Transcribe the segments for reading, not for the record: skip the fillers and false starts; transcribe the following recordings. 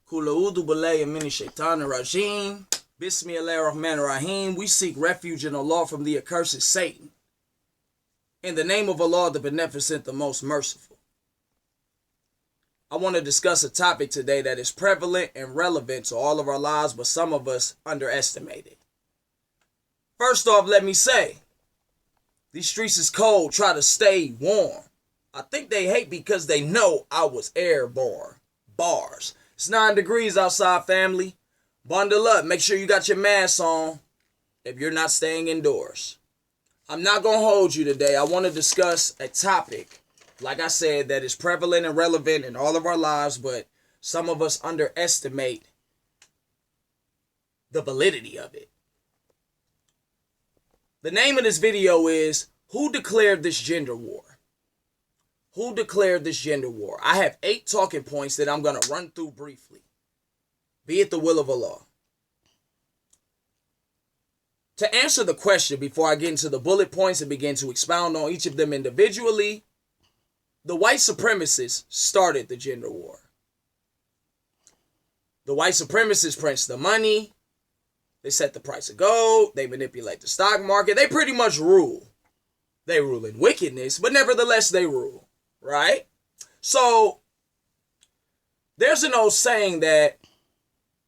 Kulaudu Balay and Mini Shaitan Rajim. Bismillahirrahmanirrahim. We seek refuge in Allah from the accursed Satan. In the name of Allah, the Beneficent, the Most Merciful. I want to discuss a topic today that is prevalent and relevant to all of our lives, but some of us underestimate it. First off, let me say, these streets is cold. Try to stay warm. I think they hate because they know I was airborne. Bars. It's 9 degrees outside, family. Bundle up. Make sure you got your mask on if you're not staying indoors. I'm not going to hold you today. I want to discuss a topic, like I said, that is prevalent and relevant in all of our lives, but some of us underestimate the validity of it. The name of this video is, Who Declared This Gender War? Who declared this gender war? I have 8 talking points that I'm going to run through briefly. Be it the will of Allah. To answer the question before I get into the bullet points and begin to expound on each of them individually, the white supremacists started the gender war. The white supremacists print the money. They set the price of gold. They manipulate the stock market. They pretty much rule. They rule in wickedness, but nevertheless they rule. Right? So, there's an old saying that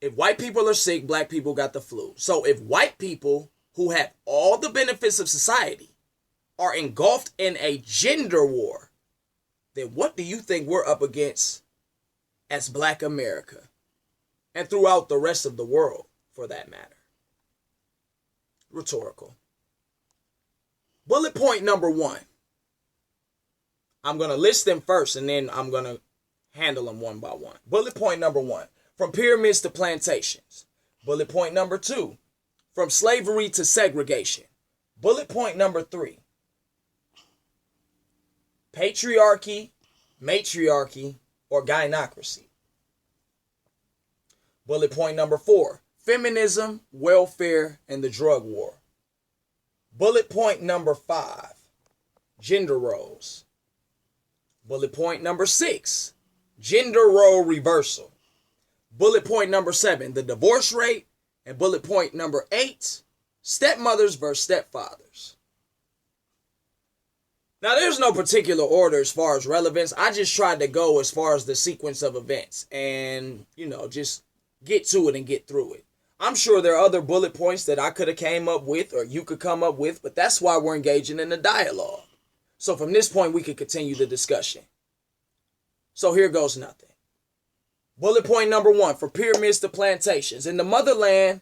if white people are sick, black people got the flu. So, if white people who have all the benefits of society are engulfed in a gender war, then what do you think we're up against as Black America? And throughout the rest of the world, for that matter. Rhetorical. Bullet point number 1. I'm going to list them first, and then I'm going to handle them one by one. Bullet point number 1, from pyramids to plantations. Bullet point number 2, from slavery to segregation. Bullet point number 3, patriarchy, matriarchy, or gynocracy. Bullet point number 4, feminism, welfare, and the drug war. Bullet point number 5, gender roles. Bullet point number 6, gender role reversal. Bullet point number 7, the divorce rate. And bullet point number 8, stepmothers versus stepfathers. Now, there's no particular order as far as relevance. I just tried to go as far as the sequence of events and, just get to it and get through it. I'm sure there are other bullet points that I could have came up with or you could come up with, but that's why we're engaging in a dialogue. So from this point, we can continue the discussion. So here goes nothing. Bullet point number 1, from pyramids to plantations. In the motherland,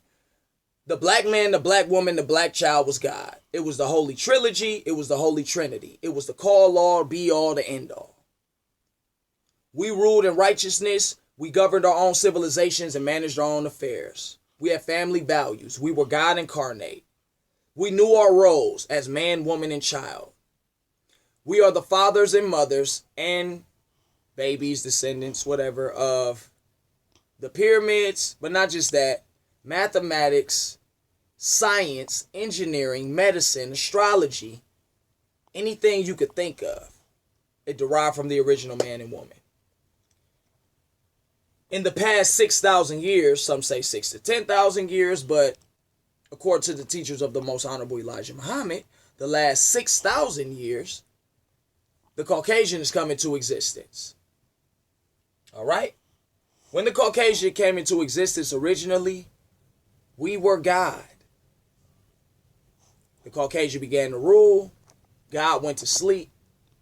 the black man, the black woman, the black child was God. It was the Holy Trilogy. It was the Holy Trinity. It was the call all, be all, the end all. We ruled in righteousness. We governed our own civilizations and managed our own affairs. We had family values. We were God incarnate. We knew our roles as man, woman, and child. We are the fathers and mothers and babies, descendants, whatever, of the pyramids, but not just that, mathematics, science, engineering, medicine, astrology, anything you could think of. It derived from the original man and woman. In the past 6,000 years, some say 6 to 10,000 years, but according to the teachers of the Most Honorable Elijah Muhammad, the last 6,000 years, the Caucasian has come into existence. All right? When the Caucasian came into existence originally, we were God. The Caucasian began to rule, God went to sleep,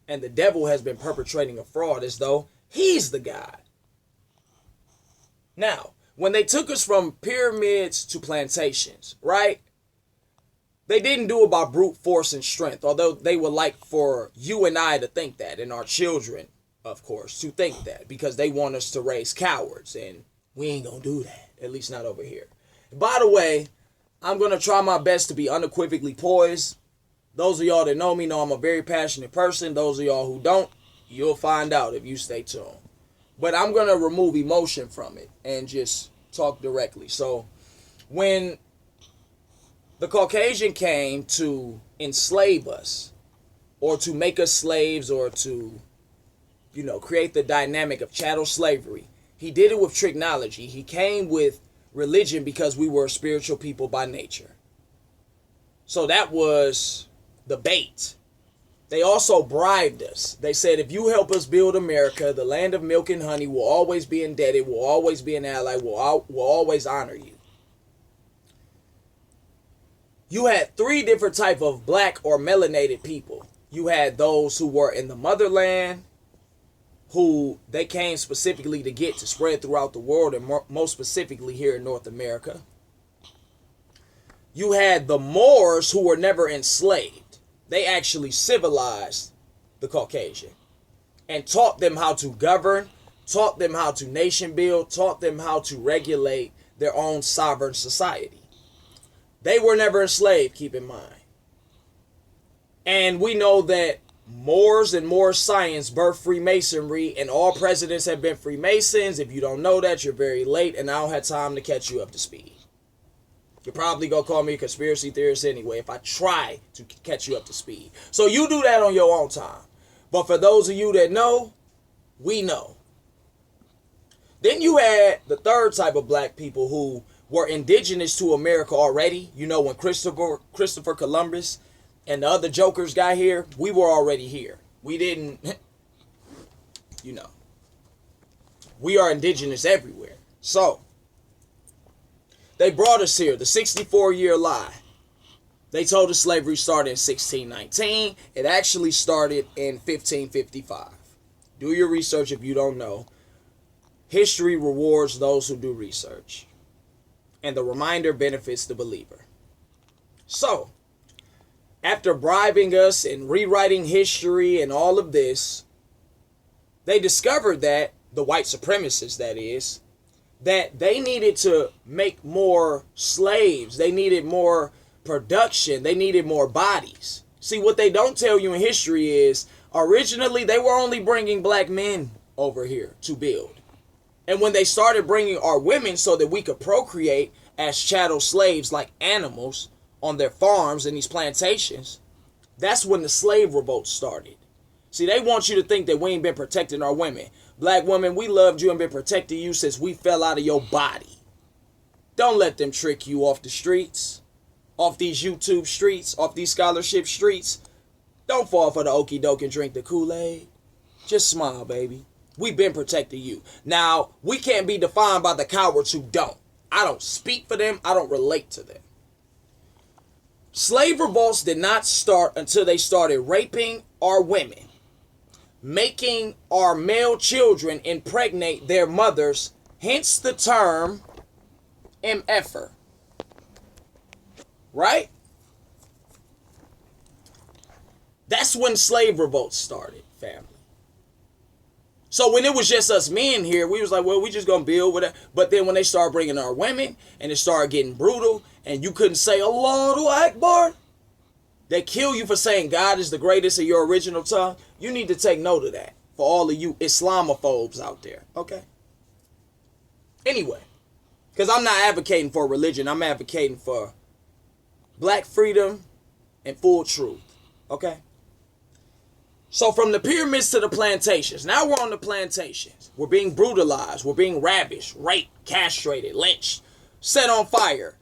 and the devil has been perpetrating a fraud as though he's the God. Now, when they took us from pyramids to plantations, right? They didn't do it by brute force and strength, although they would like for you and I to think that, and our children, of course, to think that, because they want us to raise cowards, and we ain't gonna do that, at least not over here. By the way, I'm gonna try my best to be unequivocally poised. Those of y'all that know me know I'm a very passionate person. Those of y'all who don't, you'll find out if you stay tuned. But I'm gonna remove emotion from it and just talk directly. So, when the Caucasian came to enslave us, or to make us slaves, or to, create the dynamic of chattel slavery, He did it with technology. He came with religion because we were a spiritual people by nature. So that was the bait. They also bribed us. They said, if you help us build America, the land of milk and honey, will always be indebted, will always be an ally, will always honor you. You had three different types of black or melanated people. You had those who were in the motherland, who they came specifically to get to spread throughout the world, and most specifically here in North America. You had the Moors, who were never enslaved. They actually civilized the Caucasian and taught them how to govern, taught them how to nation build, taught them how to regulate their own sovereign society. They were never enslaved, keep in mind. And we know that Moors and Moorish science birthed Freemasonry, and all presidents have been Freemasons. If you don't know that, you're very late, and I don't have time to catch you up to speed. You're probably going to call me a conspiracy theorist anyway if I try to catch you up to speed. So you do that on your own time. But for those of you that know, we know. Then you had the third type of black people who were indigenous to America already. You know, when Christopher Columbus and the other jokers got here, we were already here. We didn't, you know. We are indigenous everywhere. So they brought us here, the 64-year lie. They told us slavery started in 1619. It actually started in 1555. Do your research if you don't know. History rewards those who do research. And the reminder benefits the believer. So, after bribing us and rewriting history and all of this, they discovered that, the white supremacists that is, that they needed to make more slaves. They needed more production. They needed more bodies. See, what they don't tell you in history is, originally they were only bringing black men over here to build. And when they started bringing our women so that we could procreate as chattel slaves like animals on their farms and these plantations, that's when the slave revolt started. See, they want you to think that we ain't been protecting our women. Black women, we loved you and been protecting you since we fell out of your body. Don't let them trick you off the streets, off these YouTube streets, off these scholarship streets. Don't fall for the okie doke and drink the Kool-Aid. Just smile, baby. We've been protecting you. Now, we can't be defined by the cowards who don't. I don't speak for them. I don't relate to them. Slave revolts did not start until they started raping our women, making our male children impregnate their mothers, hence the term MFer. Right? That's when slave revolts started, family. So when it was just us men here, we was like, well, we just gonna build with it. But then when they started bringing our women and it started getting brutal and you couldn't say Allahu Akbar, they kill you for saying God is the greatest in your original tongue. You need to take note of that for all of you Islamophobes out there, okay? Anyway, because I'm not advocating for religion. I'm advocating for black freedom and full truth, okay? So from the pyramids to the plantations. Now we're on the plantations. We're being brutalized. We're being ravished, raped, castrated, lynched, set on fire.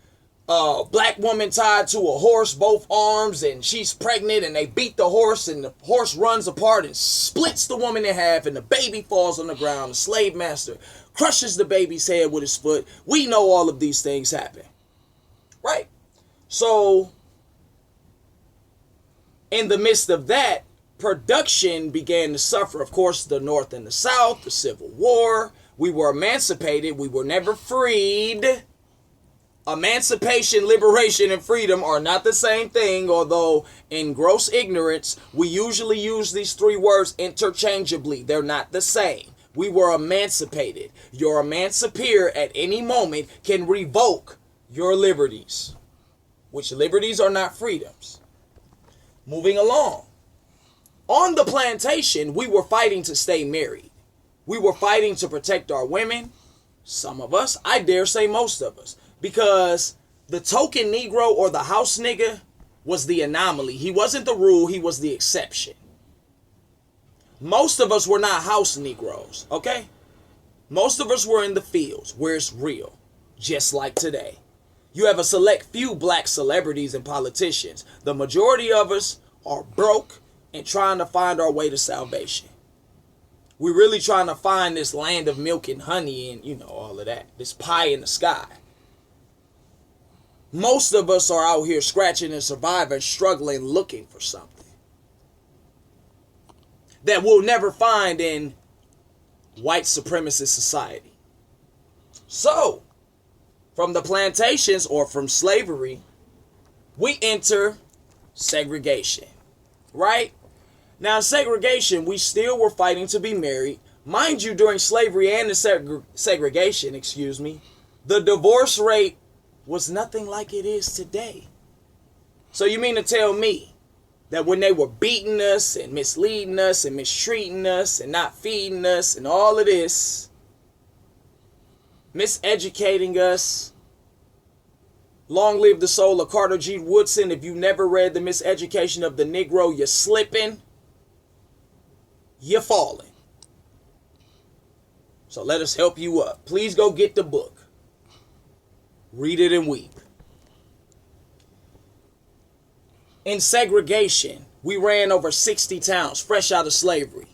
Black woman tied to a horse, both arms, and she's pregnant, and they beat the horse, and the horse runs apart and splits the woman in half, and the baby falls on the ground. The slave master crushes the baby's head with his foot. We know all of these things happen. Right? So, in the midst of that, production began to suffer. Of course, the North and the South, the Civil War. We were emancipated. We were never freed. Emancipation, liberation, and freedom are not the same thing, although in gross ignorance, we usually use these three words interchangeably. They're not the same. We were emancipated. Your emancipator at any moment can revoke your liberties, which liberties are not freedoms. Moving along. On the plantation, we were fighting to stay married. We were fighting to protect our women. Some of us, I dare say most of us. Because the token Negro or the house nigga was the anomaly. He wasn't the rule, he was the exception. Most of us were not house Negroes, okay? Most of us were in the fields where it's real, just like today. You have a select few black celebrities and politicians. The majority of us are broke and trying to find our way to salvation. We're really trying to find this land of milk and honey and, all of that. This pie in the sky. Most of us are out here scratching and surviving, struggling, looking for something that we'll never find in white supremacist society. So, from the plantations or from slavery, we enter segregation, right? Now, segregation, we still were fighting to be married. Mind you, during slavery and the segregation, the divorce rate was nothing like it is today. So you mean to tell me that when they were beating us and misleading us and mistreating us and not feeding us and all of this, miseducating us, long live the soul of Carter G. Woodson. If you never read The Miseducation of the Negro, you're slipping, you're falling. So let us help you up. Please go get the book. Read it and weep. In segregation, we ran over 60 towns fresh out of slavery.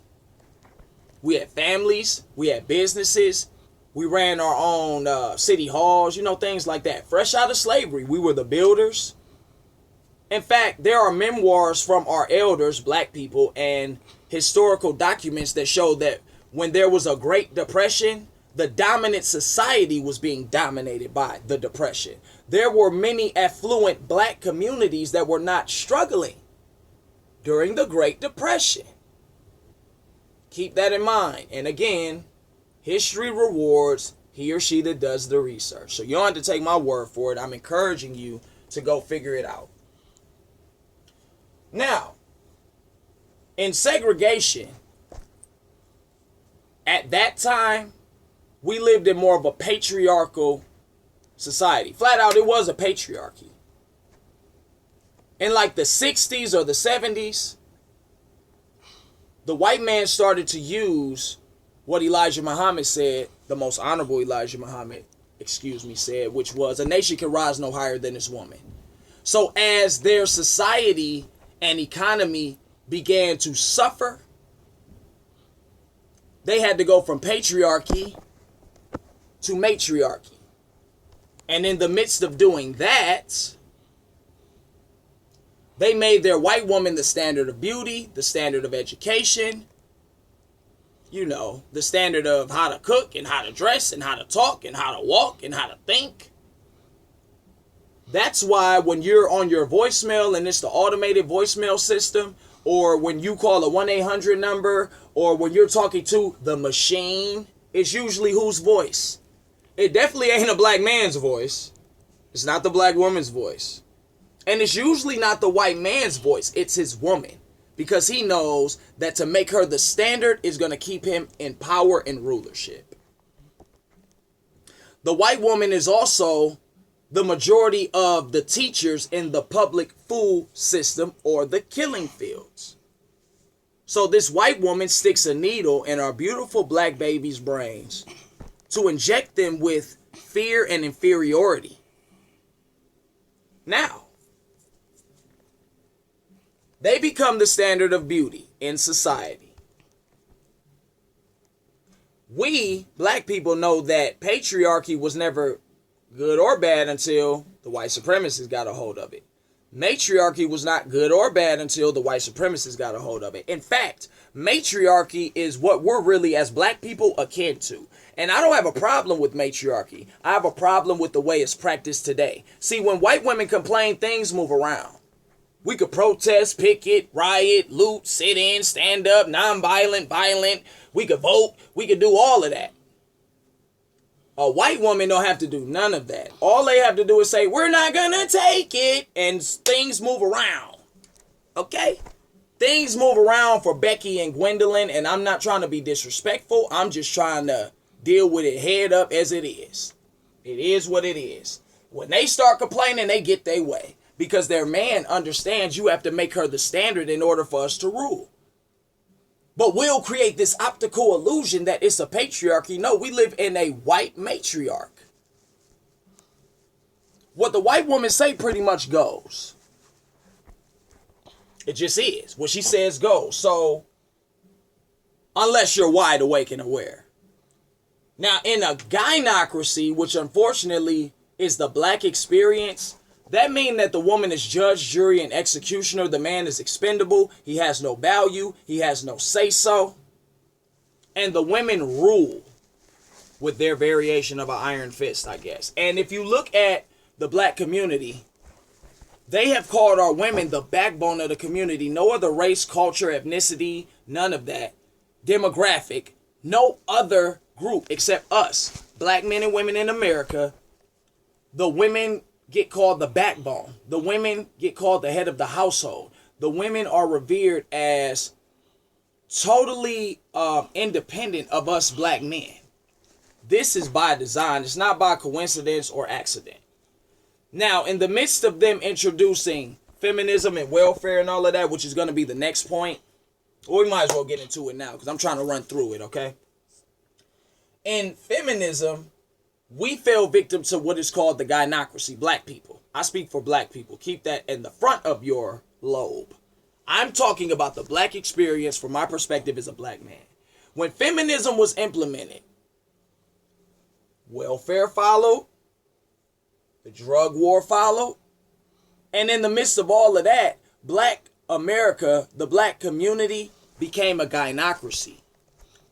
We had families, we had businesses, we ran our own city halls, things like that. Fresh out of slavery, we were the builders. In fact, there are memoirs from our elders, black people, and historical documents that show that when there was a Great Depression, the dominant society was being dominated by the Depression. There were many affluent black communities that were not struggling during the Great Depression. Keep that in mind. And again, history rewards he or she that does the research. So you don't have to take my word for it. I'm encouraging you to go figure it out. Now, in segregation, at that time, we lived in more of a patriarchal society. Flat out, it was a patriarchy. In like the 60s or the 70s, the white man started to use what Elijah Muhammad said, the most honorable Elijah Muhammad, said, which was, a nation can rise no higher than its woman. So as their society and economy began to suffer, they had to go from patriarchy to matriarchy. And in the midst of doing that, they made their white woman the standard of beauty, the standard of education, the standard of how to cook and how to dress and how to talk and how to walk and how to think. That's why when you're on your voicemail and it's the automated voicemail system, or when you call a 1-800 number, or when you're talking to the machine, it's usually whose voice? It definitely ain't a black man's voice. It's not the black woman's voice. And it's usually not the white man's voice. It's his woman. Because he knows that to make her the standard is going to keep him in power and rulership. The white woman is also the majority of the teachers in the public food system or the killing fields. So this white woman sticks a needle in our beautiful black babies' brains to inject them with fear and inferiority. Now, they become the standard of beauty in society. We, black people, know that patriarchy was never good or bad until the white supremacists got a hold of it. Matriarchy was not good or bad until the white supremacists got a hold of it. In fact, matriarchy is what we're really, as black people, akin to. And I don't have a problem with matriarchy. I have a problem with the way it's practiced today. See, when white women complain, things move around. We could protest, picket, riot, loot, sit in, stand up, nonviolent, violent. We could vote. We could do all of that. A white woman don't have to do none of that. All they have to do is say, we're not gonna take it, and things move around. Okay? Things move around for Becky and Gwendolyn, and I'm not trying to be disrespectful. I'm just trying to deal with it head up as it is. It is what it is. When they start complaining, they get their way. Because their man understands you have to make her the standard in order for us to rule. But we'll create this optical illusion that it's a patriarchy. No, we live in a white matriarch. What the white woman say pretty much goes. It just is. What she says goes. So, unless you're wide awake and aware. Now, in a gynocracy, which unfortunately is the black experience, that means that the woman is judge, jury, and executioner. The man is expendable. He has no value. He has no say-so. And the women rule with their variation of an iron fist, I guess. And if you look at the black community, they have called our women the backbone of the community. No other race, culture, ethnicity, none of that. Demographic, no other group except us, black men and women in America. The women get called the backbone. The women get called the head of the household. The women are revered as totally independent of us black men. This is by design. It's not by coincidence or accident. Now, in the midst of them introducing feminism and welfare and all of that, which is going to be the next point, or we might as well get into it now because I'm trying to run through it, okay? In feminism, we fell victim to what is called the gynocracy, black people. I speak for black people. Keep that in the front of your lobe. I'm talking about the black experience from my perspective as a black man. When feminism was implemented, welfare followed, the drug war followed, and in the midst of all of that, black America, the black community, became a gynocracy,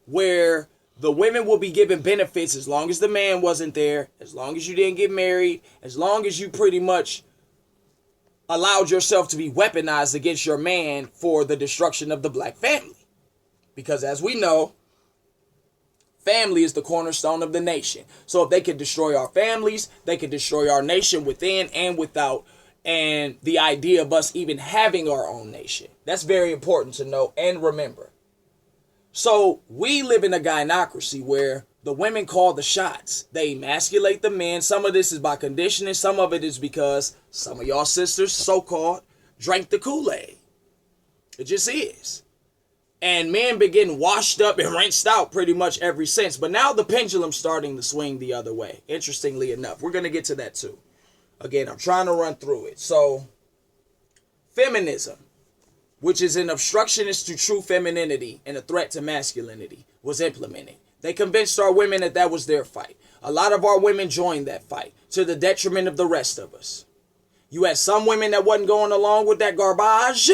where the women will be given benefits as long as the man wasn't there, as long as you didn't get married, as long as you pretty much allowed yourself to be weaponized against your man for the destruction of the black family. Because as we know, family is the cornerstone of the nation. So if they could destroy our families, they could destroy our nation within and without, and the idea of us even having our own nation. That's very important to know and remember. So we live in a gynocracy where the women call the shots. They emasculate the men. Some of this is by conditioning. Some of it is because some of y'all sisters, so-called, drank the Kool-Aid. It just is. And men been getting washed up and rinsed out pretty much ever since. But now the pendulum's starting to swing the other way. Interestingly enough. We're going to get to that too. Again, I'm trying to run through it. So, feminism, which is an obstructionist to true femininity and a threat to masculinity, was implemented. They convinced our women that that was their fight. A lot of our women joined that fight to the detriment of the rest of us. You had some women that wasn't going along with that garbage,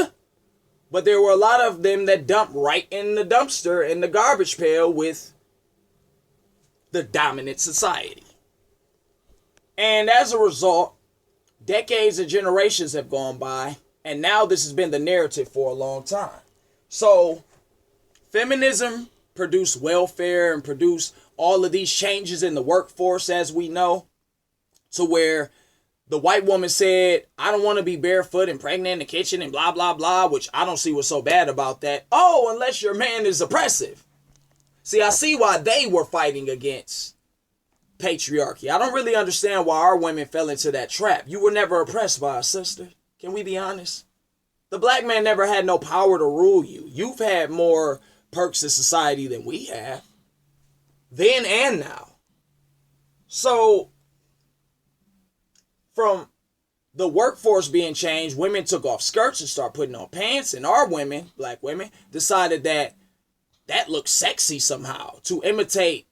but there were a lot of them that dumped right in the dumpster, in the garbage pail with the dominant society. And as a result, decades and generations have gone by, and now this has been the narrative for a long time. So, feminism produced welfare and produced all of these changes in the workforce, as we know, to where the white woman said, I don't want to be barefoot and pregnant in the kitchen and blah, blah, blah, which I don't see what's so bad about that. Oh, unless your man is oppressive. See, I see why they were fighting against patriarchy. I don't really understand why our women fell into that trap. You were never oppressed by a sister. Can we be honest? The black man never had no power to rule you. You've had more perks in society than we have. Then and now. So, from the workforce being changed, women took off skirts and started putting on pants. And our women, black women, decided that that looked sexy somehow to imitate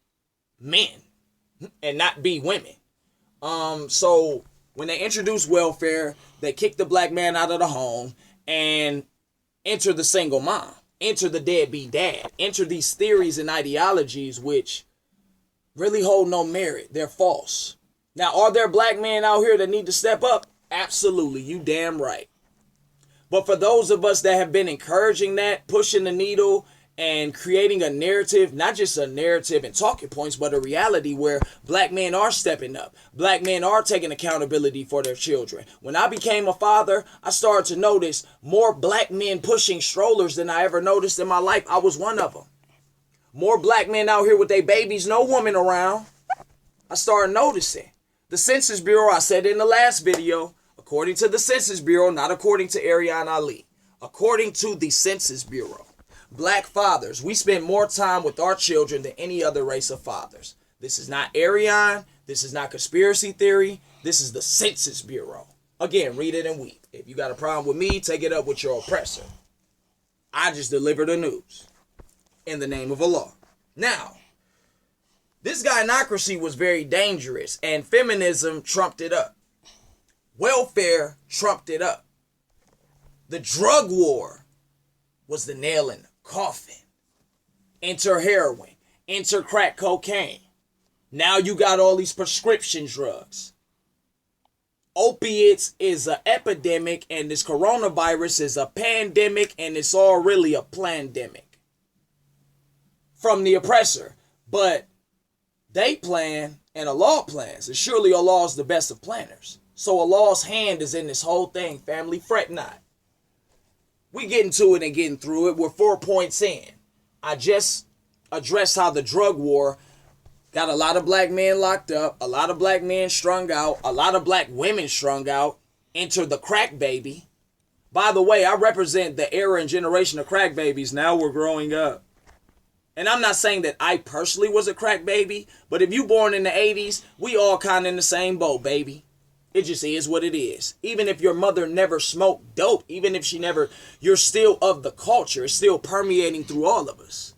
men and not be women. So when they introduced welfare, they kicked the black man out of the home and enter the single mom, enter the deadbeat dad, enter these theories and ideologies which really hold no merit. They're false. Now, are there black men out here that need to step up? Absolutely. You damn right. But for those of us that have been encouraging that, pushing the needle, and creating a narrative, not just a narrative and talking points, but a reality where black men are stepping up. Black men are taking accountability for their children. When I became a father, I started to notice more black men pushing strollers than I ever noticed in my life. I was one of them. More black men out here with their babies, no woman around. I started noticing. The Census Bureau, I said in the last video, according to the Census Bureau, not according to Ariana Ali, according to the Census Bureau, Black fathers, we spend more time with our children than any other race of fathers. This is not Arion. This is not conspiracy theory. This is the Census Bureau. Again, read it and weep. If you got a problem with me, take it up with your oppressor. I just deliver the news in the name of Allah. Now, this gynocracy was very dangerous, and feminism trumped it up. Welfare trumped it up. The drug war was the nail in the coffin. Enter heroin. Enter crack cocaine. Now you got all these prescription drugs. Opiates is an epidemic, and this coronavirus is a pandemic, and it's all really a plandemic from the oppressor. But they plan and Allah plans, and surely Allah is the best of planners. So Allah's hand is in this whole thing, family. Fret not. We getting to it and getting through it. We're 4 points in. I just addressed how the drug war got a lot of black men locked up, a lot of black men strung out, a lot of black women strung out. Enter the crack baby. By the way, I represent the era and generation of crack babies. Now we're growing up. And I'm not saying that I personally was a crack baby, but if you born in the 80s, we all kind of in the same boat, baby. It just is what it is. Even if your mother never smoked dope, even if she never, you're still of the culture. It's still permeating through all of us.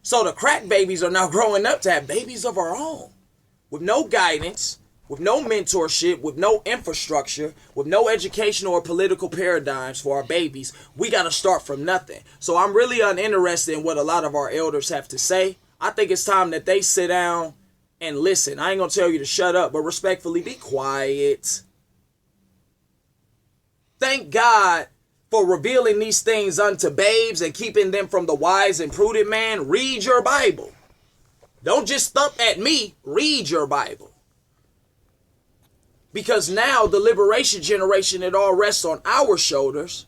So the crack babies are now growing up to have babies of our own. With no guidance, with no mentorship, with no infrastructure, with no educational or political paradigms for our babies. We got to start from nothing. So I'm really uninterested in what a lot of our elders have to say. I think it's time that they sit down and listen. I ain't going to tell you to shut up, but respectfully, be quiet. Thank God for revealing these things unto babes and keeping them from the wise and prudent man. Read your Bible. Don't just thump at me. Read your Bible. Because now the liberation generation, it all rests on our shoulders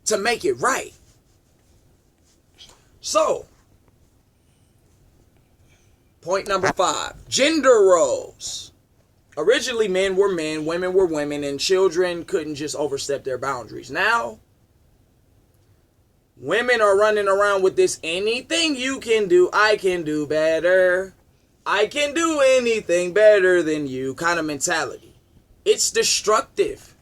to make it right. So, point number 5, gender roles. Originally, men were men, women were women, and children couldn't just overstep their boundaries. Now, women are running around with this anything you can do, I can do better. I can do anything better than you kind of mentality. It's destructive.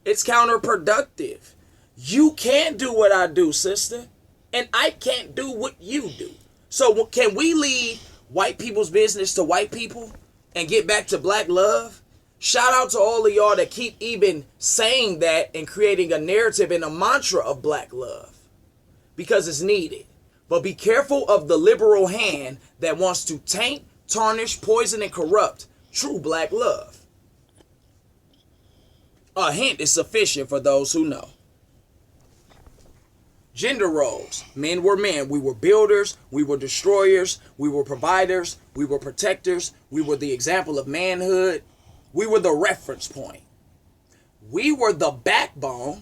It's counterproductive. You can't do what I do, sister, and I can't do what you do. So can we leave white people's business to white people and get back to black love? Shout out to all of y'all that keep even saying that and creating a narrative and a mantra of black love, because it's needed. But be careful of the liberal hand that wants to taint, tarnish, poison, and corrupt true black love. A hint is sufficient for those who know. Gender roles. Men were men. We were builders. We were destroyers. We were providers. We were protectors. We were the example of manhood. We were the reference point. We were the backbone.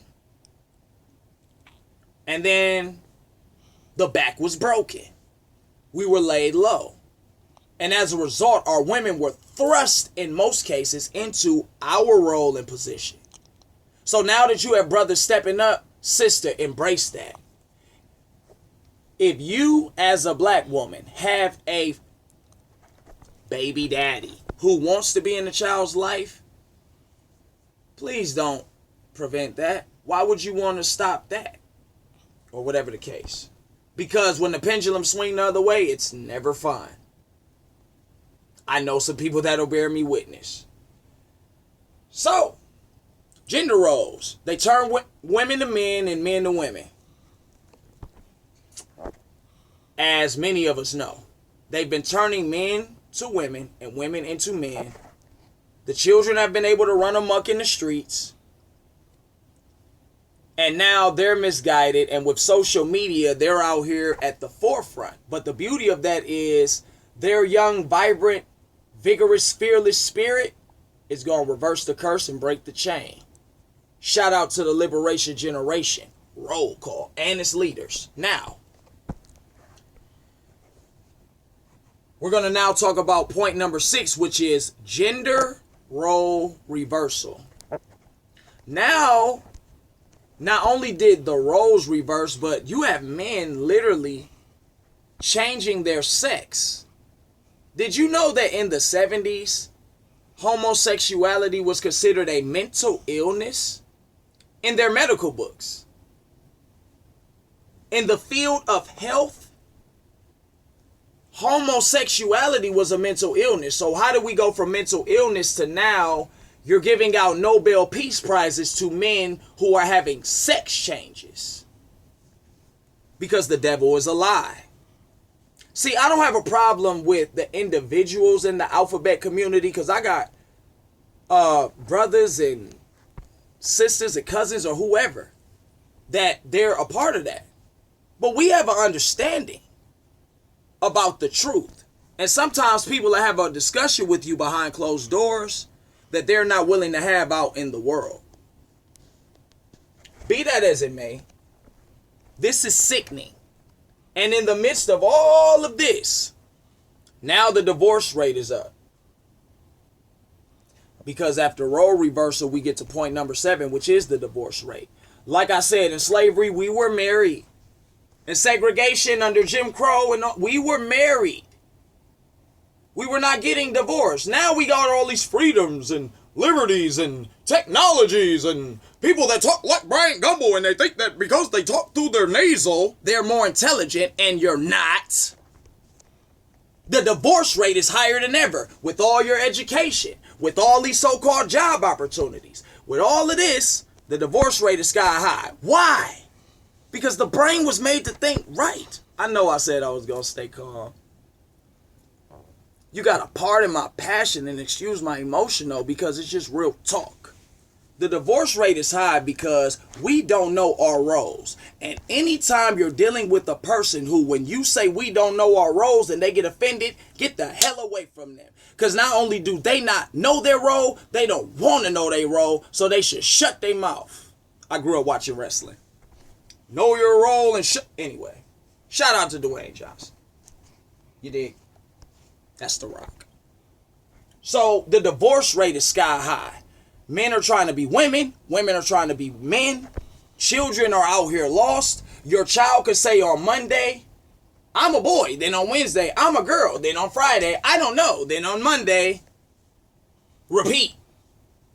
And then the back was broken. We were laid low. And as a result, our women were thrust, in most cases, into our role and position. So now that you have brothers stepping up, sister, embrace that. If you, as a black woman, have a baby daddy who wants to be in the child's life, please don't prevent that. Why would you want to stop that? Or whatever the case. Because when the pendulum swings the other way, it's never fun. I know some people that'll bear me witness. So, gender roles. They turn women to men and men to women. As many of us know, they've been turning men to women and women into men. The children have been able to run amok in the streets. And now they're misguided. And with social media, they're out here at the forefront. But the beauty of that is their young, vibrant, vigorous, fearless spirit is going to reverse the curse and break the chain. Shout out to the liberation generation. Roll call. And its leaders. Now, we're going to now talk about point number 6, which is gender role reversal. Now not only did the roles reverse, but you have men literally changing their sex. Did you know that in the 70s, homosexuality was considered a mental illness in their medical books? In the field of health, homosexuality was a mental illness. So how do we go from mental illness to now you're giving out Nobel Peace Prizes to men who are having sex changes? Because the devil is a lie. See, I don't have a problem with the individuals in the alphabet community, because I got brothers and sisters and cousins or whoever that they're a part of that. But we have an understanding about the truth. And sometimes people have a discussion with you behind closed doors that they're not willing to have out in the world. Be that as it may, this is sickening. And in the midst of all of this, now the divorce rate is up. Because after role reversal, we get to point number 7, which is the divorce rate. Like I said, in slavery, we were married. In segregation under Jim Crow, and we were married. We were not getting divorced. Now we got all these freedoms and liberties and technologies and people that talk like Brian Gumble, and they think that because they talk through their nasal, they're more intelligent, and you're not. The divorce rate is higher than ever with all your education, with all these so-called job opportunities. With all of this, the divorce rate is sky high. Why? Because the brain was made to think right. I know I said I was going to stay calm. You got to pardon my passion and excuse my emotion, though, because it's just real talk. The divorce rate is high because we don't know our roles. And anytime you're dealing with a person who, when you say we don't know our roles and they get offended, get the hell away from them. Because not only do they not know their role, they don't want to know their role, so they should shut their mouth. I grew up watching wrestling. Know your role and anyway. Shout out to Dwayne Johnson. You dig? That's The Rock. So the divorce rate is sky high. Men are trying to be women. Women are trying to be men. Children are out here lost. Your child could say on Monday, I'm a boy. Then on Wednesday, I'm a girl. Then on Friday, I don't know. Then on Monday, repeat.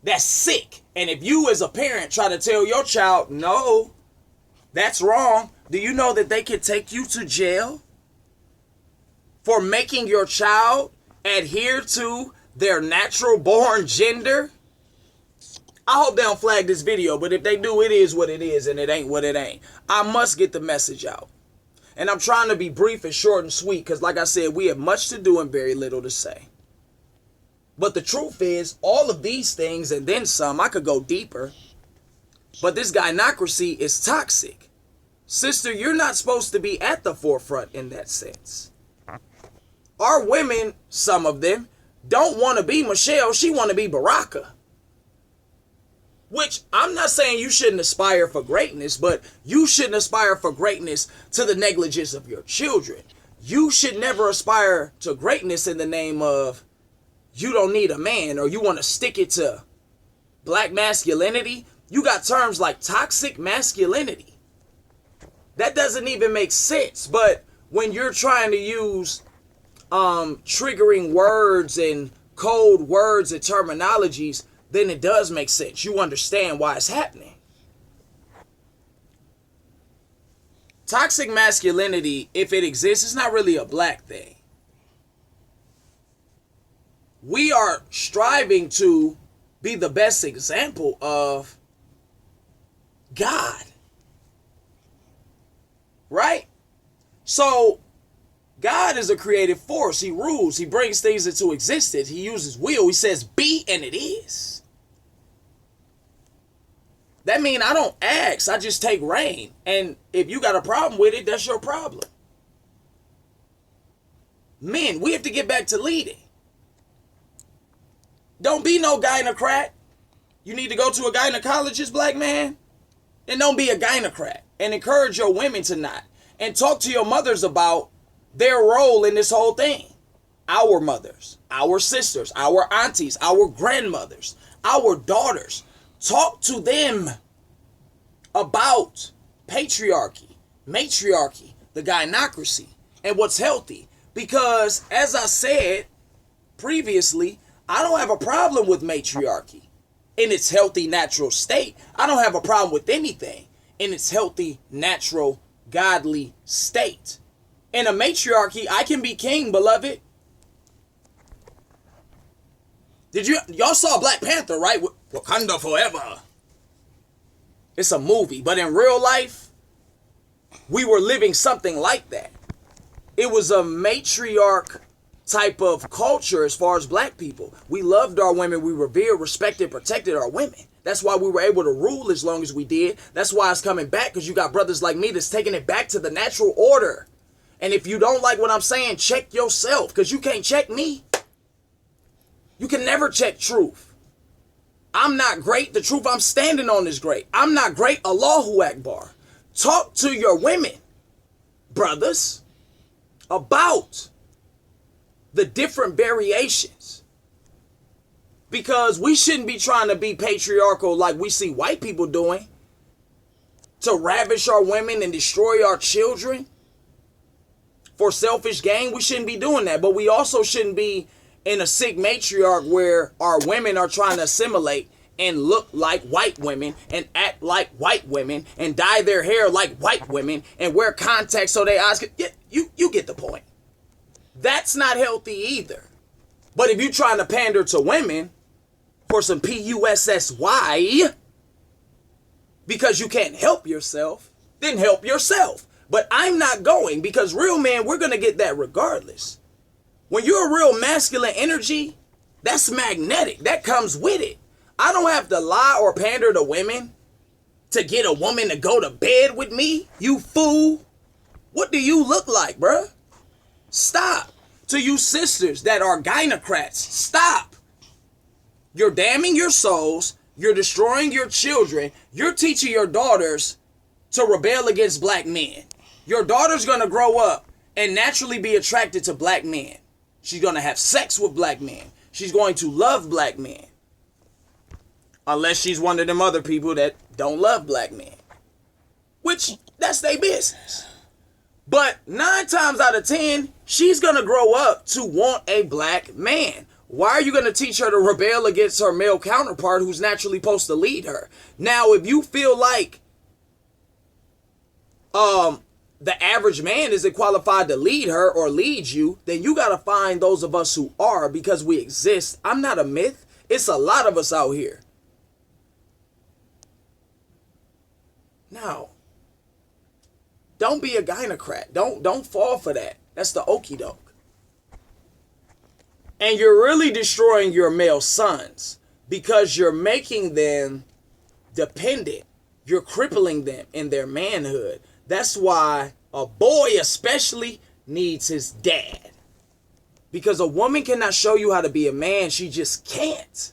That's sick. And if you as a parent try to tell your child, no, that's wrong, do you know that they can take you to jail for making your child adhere to their natural born gender? I hope they don't flag this video, but if they do, it is what it is, and it ain't what it ain't. I must get the message out. And I'm trying to be brief and short and sweet, because like I said, we have much to do and very little to say. But the truth is, all of these things, and then some, I could go deeper, but this gynocracy is toxic. Sister, you're not supposed to be at the forefront in that sense. Our women, some of them, don't want to be Michelle. She want to be Baraka. Which, I'm not saying you shouldn't aspire for greatness, but you shouldn't aspire for greatness to the negligence of your children. You should never aspire to greatness in the name of you don't need a man, or you want to stick it to black masculinity. You got terms like toxic masculinity. That doesn't even make sense. But when you're trying to use triggering words and code words and terminologies, then it does make sense. You understand why it's happening. Toxic masculinity, if it exists, it's not really a black thing. We are striving to be the best example of God. Right? So, God is a creative force. He rules. He brings things into existence. He uses will. He says, be, and it is. That means I don't ask. I just take reign. And if you got a problem with it, that's your problem. Men, we have to get back to leading. Don't be no gynocrat. You need to go to a gynecologist, black man. And don't be a gynocrat. And encourage your women to not. And talk to your mothers about their role in this whole thing. Our mothers, our sisters, our aunties, our grandmothers, our daughters. Talk to them about patriarchy, matriarchy, the gynocracy, and what's healthy. Because as I said previously, I don't have a problem with matriarchy in its healthy, natural state. I don't have a problem with anything in its healthy, natural, godly state. In a matriarchy, I can be king, beloved. Y'all saw Black Panther, right? Wakanda Forever. It's a movie, but in real life, we were living something like that. It was a matriarch type of culture as far as black people. We loved our women. We revered, respected, protected our women. That's why we were able to rule as long as we did. That's why it's coming back, because you got brothers like me that's taking it back to the natural order. And if you don't like what I'm saying, check yourself, because you can't check me. You can never check truth. I'm not great. The truth I'm standing on is great. I'm not great. Allahu Akbar. Talk to your women, brothers, about the different variations. Because we shouldn't be trying to be patriarchal like we see white people doing, to ravish our women and destroy our children for selfish gain. We shouldn't be doing that. But we also shouldn't be in a sick matriarch where our women are trying to assimilate and look like white women and act like white women and dye their hair like white women and wear contacts so their eyes can... You get the point. That's not healthy either. But if you're trying to pander to women for some PUSSY because you can't help yourself, then help yourself. But I'm not going, because real men, we're going to get that regardless. When you're a real masculine energy, that's magnetic. That comes with it. I don't have to lie or pander to women to get a woman to go to bed with me. You fool. What do you look like, bruh? Stop. To you sisters that are gynocrats, stop. You're damning your souls. You're destroying your children. You're teaching your daughters to rebel against black men. Your daughter's going to grow up and naturally be attracted to black men. She's going to have sex with black men. She's going to love black men. Unless she's one of them other people that don't love black men. Which, that's their business. But 9 times out of 10, she's going to grow up to want a black man. Why are you going to teach her to rebel against her male counterpart who's naturally supposed to lead her? Now, if you feel like the average man isn't qualified to lead her or lead you, then you got to find those of us who are, because we exist. I'm not a myth. It's a lot of us out here. No. Don't be a gynocrat. Don't fall for that. That's the okie doke. And you're really destroying your male sons because you're making them dependent. You're crippling them in their manhood. That's why a boy especially needs his dad. Because a woman cannot show you how to be a man. She just can't.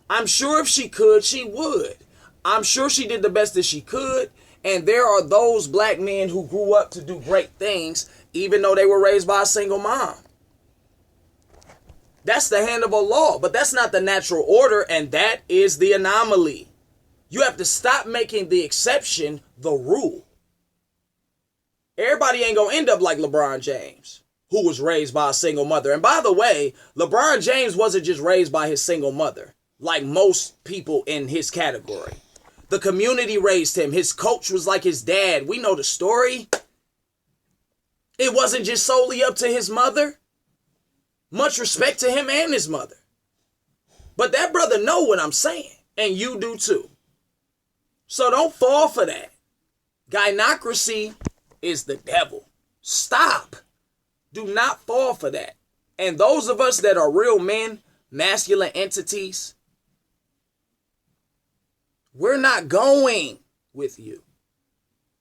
I'm sure if she could, she would. I'm sure she did the best that she could. And there are those black men who grew up to do great things, even though they were raised by a single mom. That's the hand of Allah, but that's not the natural order, and that is the anomaly. You have to stop making the exception the rule. Everybody ain't gonna end up like LeBron James, who was raised by a single mother. And by the way, LeBron James wasn't just raised by his single mother, like most people in his category. The community raised him. His coach was like his dad. We know the story. It wasn't just solely up to his mother. Much respect to him and his mother. But that brother know what I'm saying. And you do too. So don't fall for that. Gynocracy is the devil. Stop. Do not fall for that. And those of us that are real men, masculine entities, we're not going with you.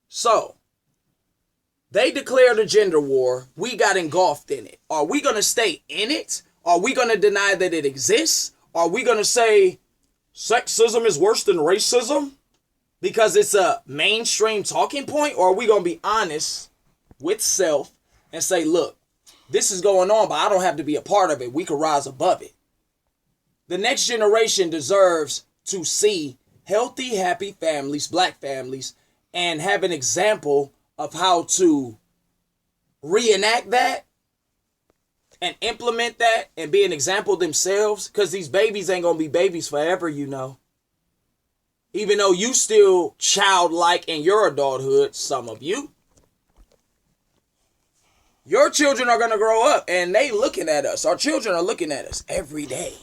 So, they declared a gender war. We got engulfed in it. Are we going to stay in it? Are we going to deny that it exists? Are we going to say sexism is worse than racism because it's a mainstream talking point? Or are we going to be honest with self and say, look, this is going on, but I don't have to be a part of it. We can rise above it. The next generation deserves to see healthy, happy families, black families, and have an example of how to reenact that and implement that and be an example themselves, because these babies ain't gonna be babies forever, you know. Even though you still childlike in your adulthood, some of you, your children are gonna grow up and they looking at us. Our children are looking at us every day.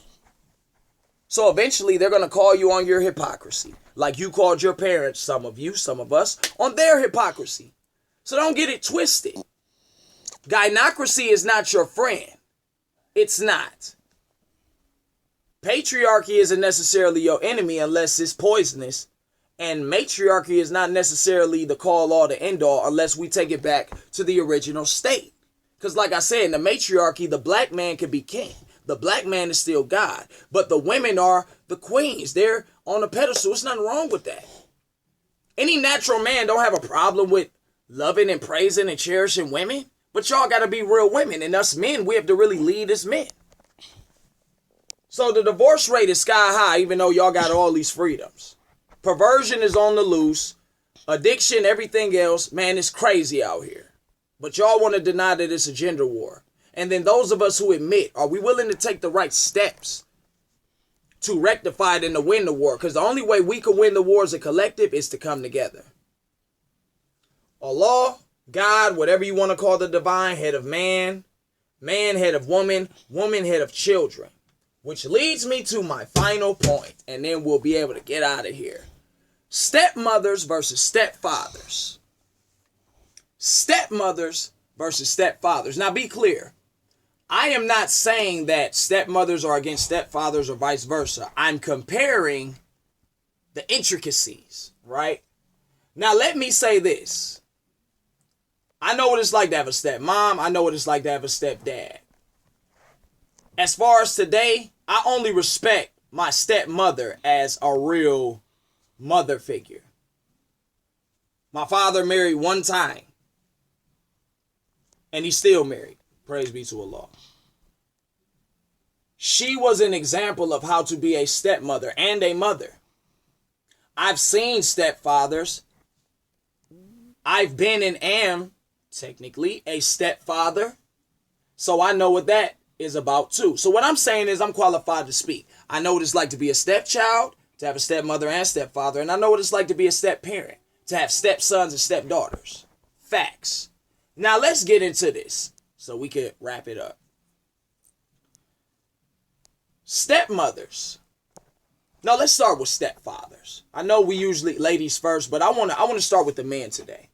So eventually they're gonna call you on your hypocrisy, like you called your parents, some of you, some of us, on their hypocrisy. So don't get it twisted. Gynocracy is not your friend. It's not. Patriarchy isn't necessarily your enemy unless it's poisonous. And matriarchy is not necessarily the call-all to end-all unless we take it back to the original state. Because like I said, in the matriarchy, the black man can be king. The black man is still God. But the women are the queens. They're on a pedestal. There's nothing wrong with that. Any natural man don't have a problem with loving and praising and cherishing women. But y'all got to be real women. And us men, we have to really lead as men. So the divorce rate is sky high, even though y'all got all these freedoms. Perversion is on the loose. Addiction, everything else. Man, it's crazy out here. But y'all want to deny that it's a gender war. And then those of us who admit, are we willing to take the right steps to rectify it and to win the war? Because the only way we can win the war as a collective is to come together. Allah, God, whatever you want to call the divine, head of man, man head of woman, woman head of children. Which leads me to my final point, and then we'll be able to get out of here. Stepmothers versus stepfathers. Stepmothers versus stepfathers. Now be clear. I am not saying that stepmothers are against stepfathers or vice versa. I'm comparing the intricacies, right? Now let me say this. I know what it's like to have a stepmom. I know what it's like to have a stepdad. As far as today, I only respect my stepmother as a real mother figure. My father married one time. And he's still married. Praise be to Allah. She was an example of how to be a stepmother and a mother. I've seen stepfathers. I've been and am technically a stepfather. So I know what that is about too. So what I'm saying is I'm qualified to speak. I know what it's like to be a stepchild, to have a stepmother and stepfather, and I know what it's like to be a step-parent, to have stepsons and stepdaughters. Facts. Now let's get into this so we can wrap it up. Stepmothers. Now let's start with stepfathers. I know we usually ladies first, but I want to start with the men today.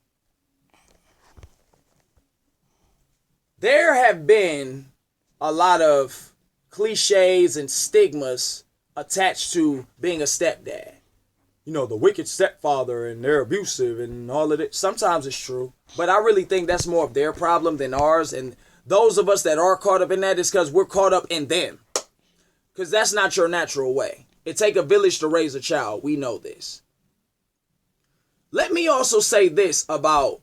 There have been a lot of cliches and stigmas attached to being a stepdad. You know, the wicked stepfather and they're abusive and all of it. Sometimes it's true, but I really think that's more of their problem than ours. And those of us that are caught up in that is because we're caught up in them. Because that's not your natural way. It takes a village to raise a child. We know this. Let me also say this about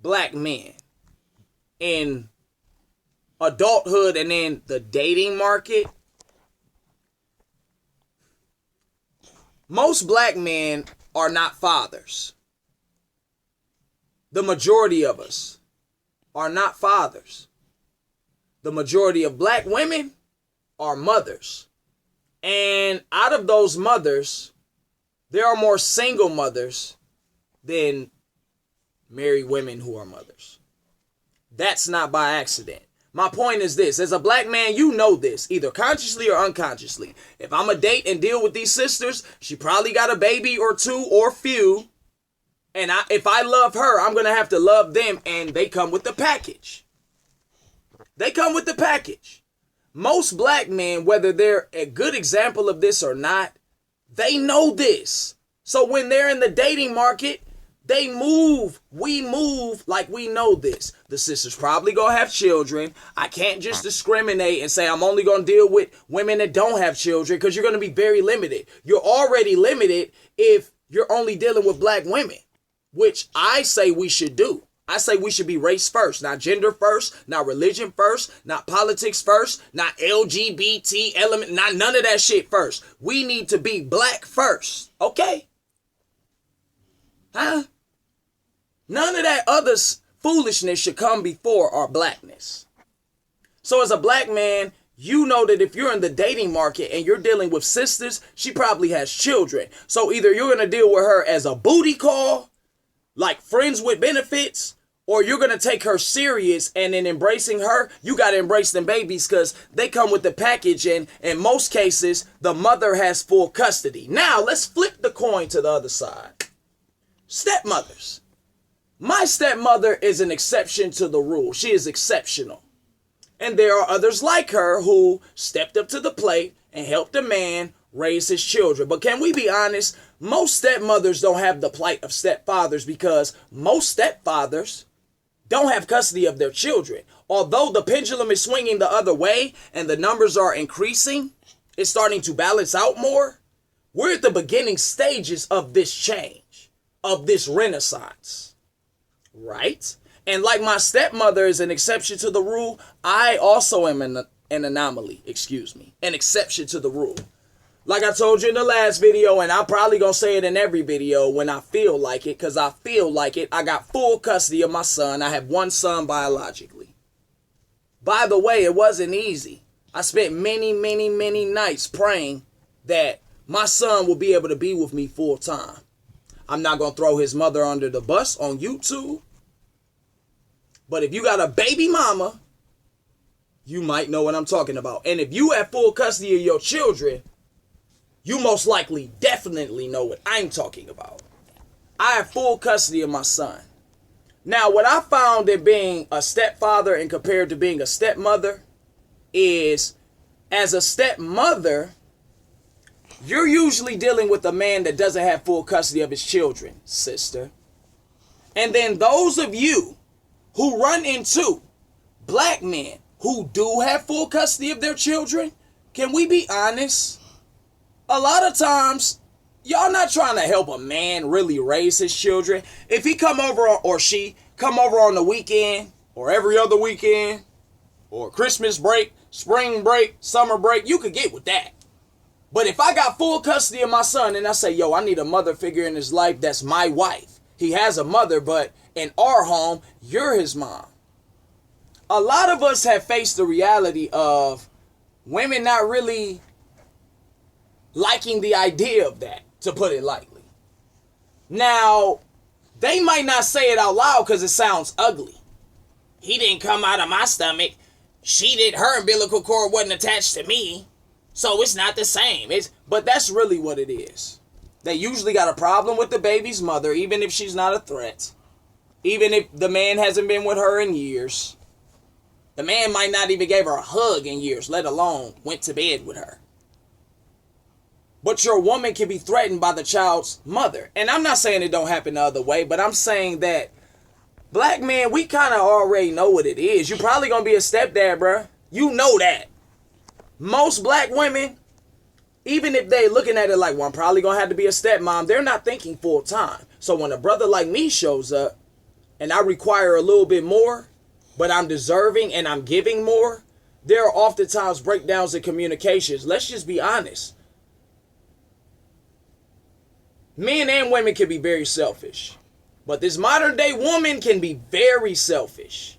black men in adulthood and in the dating market. Most black men are not fathers. The majority of us are not fathers. The majority of black women are mothers. And out of those mothers, there are more single mothers than married women who are mothers. That's not by accident. My point is this. As a black man, you know this, either consciously or unconsciously. If I'm a date and deal with these sisters, she probably got a baby or two or few. And if I love her, I'm going to have to love them. And they come with the package. They come with the package. Most black men, whether they're a good example of this or not, they know this. So when they're in the dating market, we move like we know this. The sister's probably gonna have children. I can't just discriminate and say I'm only gonna deal with women that don't have children, because you're gonna be very limited. You're already limited if you're only dealing with black women, which I say we should do. I say we should be race first, not gender first, not religion first, not politics first, not LGBT element, not none of that shit first. We need to be black first, okay? Huh? None of that other foolishness should come before our blackness. So as a black man, you know that if you're in the dating market and you're dealing with sisters, she probably has children. So either you're going to deal with her as a booty call, like friends with benefits, or you're going to take her serious, and in embracing her, you got to embrace them babies because they come with the package, and in most cases, the mother has full custody. Now, let's flip the coin to the other side. Stepmothers. My stepmother is an exception to the rule. She is exceptional. And there are others like her who stepped up to the plate and helped a man raise his children. But can we be honest? Most stepmothers don't have the plight of stepfathers because most stepfathers don't have custody of their children. Although the pendulum is swinging the other way and the numbers are increasing, it's starting to balance out more. We're at the beginning stages of this change, of this renaissance, right? And like my stepmother is an exception to the rule, I also am an anomaly, an exception to the rule. Like I told you in the last video, and I'm probably going to say it in every video when I feel like it, because I feel like it. I got full custody of my son. I have one son biologically. By the way, it wasn't easy. I spent many, many, many nights praying that my son will be able to be with me full time. I'm not going to throw his mother under the bus on YouTube. But if you got a baby mama, you might know what I'm talking about. And if you have full custody of your children, you most likely definitely know what I'm talking about. I have full custody of my son. Now, what I found in being a stepfather and compared to being a stepmother is, as a stepmother, you're usually dealing with a man that doesn't have full custody of his children, sister. And then those of you who run into black men who do have full custody of their children, can we be honest? A lot of times, y'all not trying to help a man really raise his children. If he come over or she come over on the weekend or every other weekend or Christmas break, spring break, summer break, you could get with that. But if I got full custody of my son and I say, yo, I need a mother figure in his life that's my wife. He has a mother, but in our home, you're his mom. A lot of us have faced the reality of women not really liking the idea of that, to put it lightly. Now, they might not say it out loud because it sounds ugly. He didn't come out of my stomach. Her umbilical cord wasn't attached to me. So it's not the same. But that's really what it is. They usually got a problem with the baby's mother, even if she's not a threat. Even if the man hasn't been with her in years. The man might not even gave her a hug in years, let alone went to bed with her. But your woman can be threatened by the child's mother. And I'm not saying it don't happen the other way, but I'm saying that black men, we kind of already know what it is. You're probably going to be a stepdad, bruh. You know that. Most black women, even if they looking at it like, well, I'm probably going to have to be a stepmom, they're not thinking full time. So when a brother like me shows up and I require a little bit more, but I'm deserving and I'm giving more, there are oftentimes breakdowns in communications. Let's just be honest. Men and women can be very selfish. But this modern day woman can be very selfish.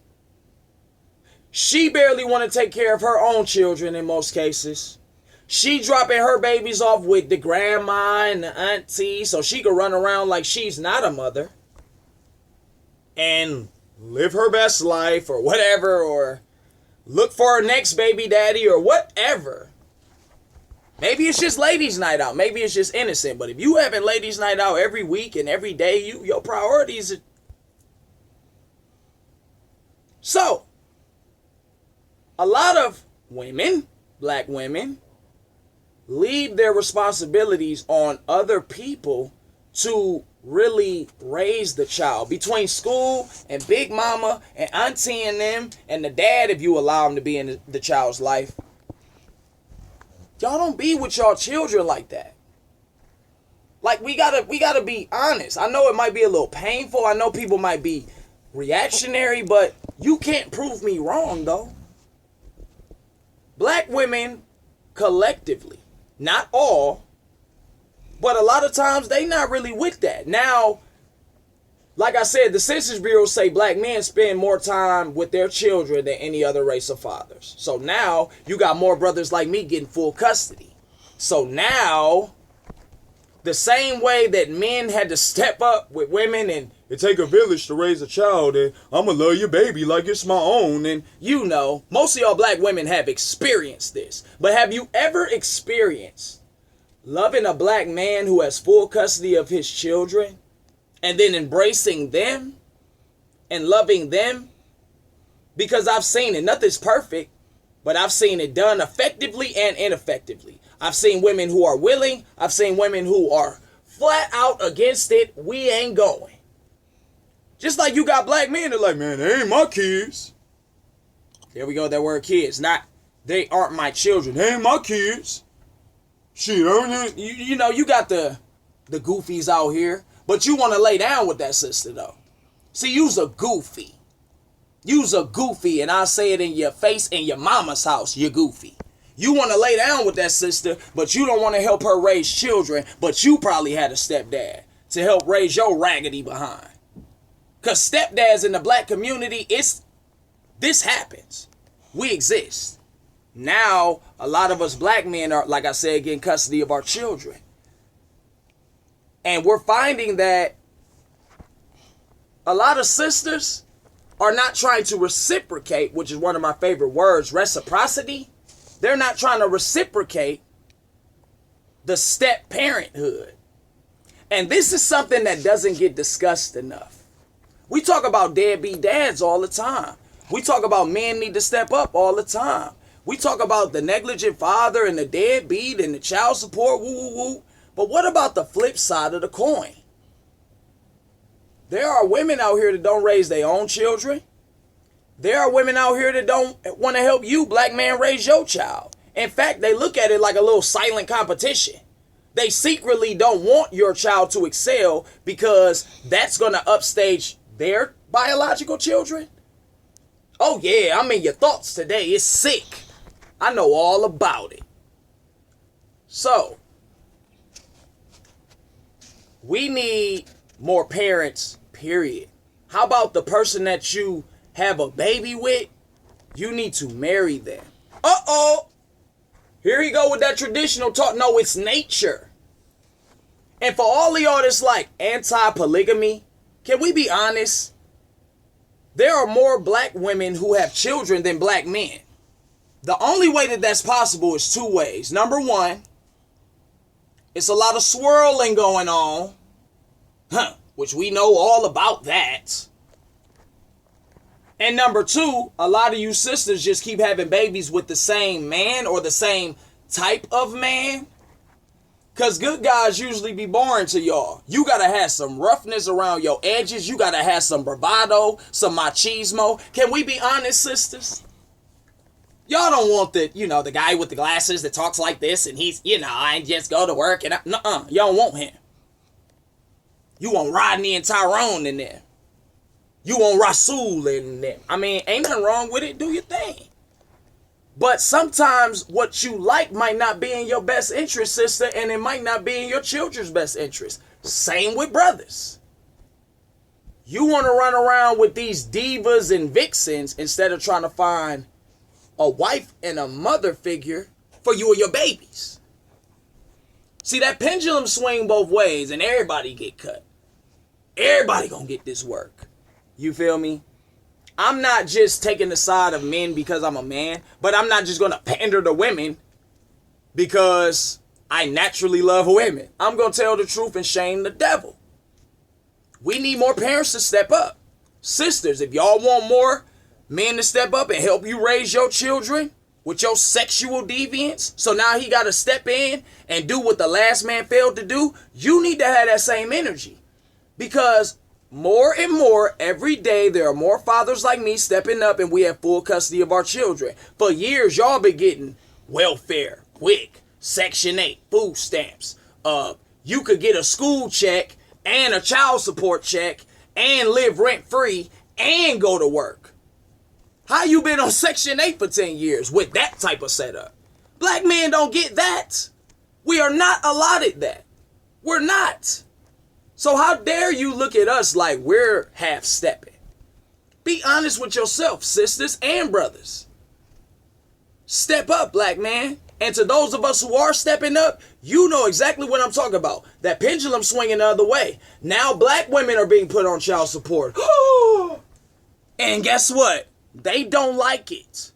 She barely want to take care of her own children in most cases. She dropping her babies off with the grandma and the auntie so she can run around like she's not a mother. And live her best life or whatever, or look for her next baby daddy or whatever. Maybe it's just ladies' night out. Maybe it's just innocent. But if you having ladies' night out every week and every day, your priorities are... So, a lot of women, black women, leave their responsibilities on other people to really raise the child. Between school and big mama and auntie and them and the dad, if you allow him to be in the child's life. Y'all don't be with y'all children like that. Like, we gotta be honest. I know it might be a little painful. I know people might be reactionary, but you can't prove me wrong, though. Black women, collectively, not all, but a lot of times they not really with that. Now, Like I said, the Census Bureau say black men spend more time with their children than any other race of fathers. So now you got more brothers like me getting full custody. So now, the same way that men had to step up with women and it take a village to raise a child and I'ma love your baby like it's my own, and you know, most of y'all black women have experienced this. But have you ever experienced loving a black man who has full custody of his children and then embracing them and loving them? Because I've seen it. Nothing's perfect, but I've seen it done effectively and ineffectively. I've seen women who are willing. I've seen women who are flat out against it. We ain't going. Just like you got black men that are like, man, they ain't my kids. There we go, that word kids. Not, they aren't my children. They ain't my kids. Shit, you know, you got the goofies out here. But you want to lay down with that sister, though. See, you's a goofy. You's a goofy, and I'll say it in your face in your mama's house, you're goofy. You want to lay down with that sister, but you don't want to help her raise children, but you probably had a stepdad to help raise your raggedy behind. Because stepdads in the black community, this happens. We exist. Now, a lot of us black men are, like I said, getting custody of our children. And we're finding that a lot of sisters are not trying to reciprocate, which is one of my favorite words, reciprocity. They're not trying to reciprocate the step parenthood. And this is something that doesn't get discussed enough. We talk about deadbeat dads all the time. We talk about men need to step up all the time. We talk about the negligent father and the deadbeat and the child support, woo, woo, woo. But what about the flip side of the coin? There are women out here that don't raise their own children. There are women out here that don't want to help you, black man, raise your child. In fact, they look at it like a little silent competition. They secretly don't want your child to excel because that's going to upstage their biological children. Oh yeah, I'm in your thoughts today. It's sick. I know all about it. So, we need more parents, period. How about the person that you have a baby with? You need to marry them. Uh-oh. Here you go with that traditional talk. No, it's nature. And for all of y'all that's like anti-polygamy, can we be honest? There are more black women who have children than black men. The only way that that's possible is two ways. Number one, it's a lot of swirling going on, which we know all about that. And number two, a lot of you sisters just keep having babies with the same man or the same type of man. Because good guys usually be boring to y'all. You got to have some roughness around your edges. You got to have some bravado, some machismo. Can we be honest, sisters? Y'all don't want the guy with the glasses that talks like this and he's, I just go to work and y'all don't want him. You want Rodney and Tyrone in there. You want Rasul in them. I mean, ain't nothing wrong with it. Do your thing. But sometimes what you like might not be in your best interest, sister, and it might not be in your children's best interest. Same with brothers. You want to run around with these divas and vixens instead of trying to find a wife and a mother figure for you or your babies. See, that pendulum swing both ways and everybody get cut. Everybody gonna get this work. You feel me? I'm not just taking the side of men because I'm a man, but I'm not just gonna pander to women because I naturally love women. I'm gonna tell the truth and shame the devil. We need more parents to step up. Sisters, if y'all want more men to step up and help you raise your children with your sexual deviance, so now he got to step in and do what the last man failed to do, you need to have that same energy. Because more and more every day, there are more fathers like me stepping up and we have full custody of our children. For years, y'all been getting welfare, WIC, Section 8, food stamps. You could get a school check and a child support check and live rent-free and go to work. How you been on Section 8 for 10 years with that type of setup? Black men don't get that. We are not allotted that. We're not. So how dare you look at us like we're half-stepping? Be honest with yourself, sisters and brothers. Step up, black man. And to those of us who are stepping up, you know exactly what I'm talking about. That pendulum swinging the other way. Now black women are being put on child support. And guess what? They don't like it.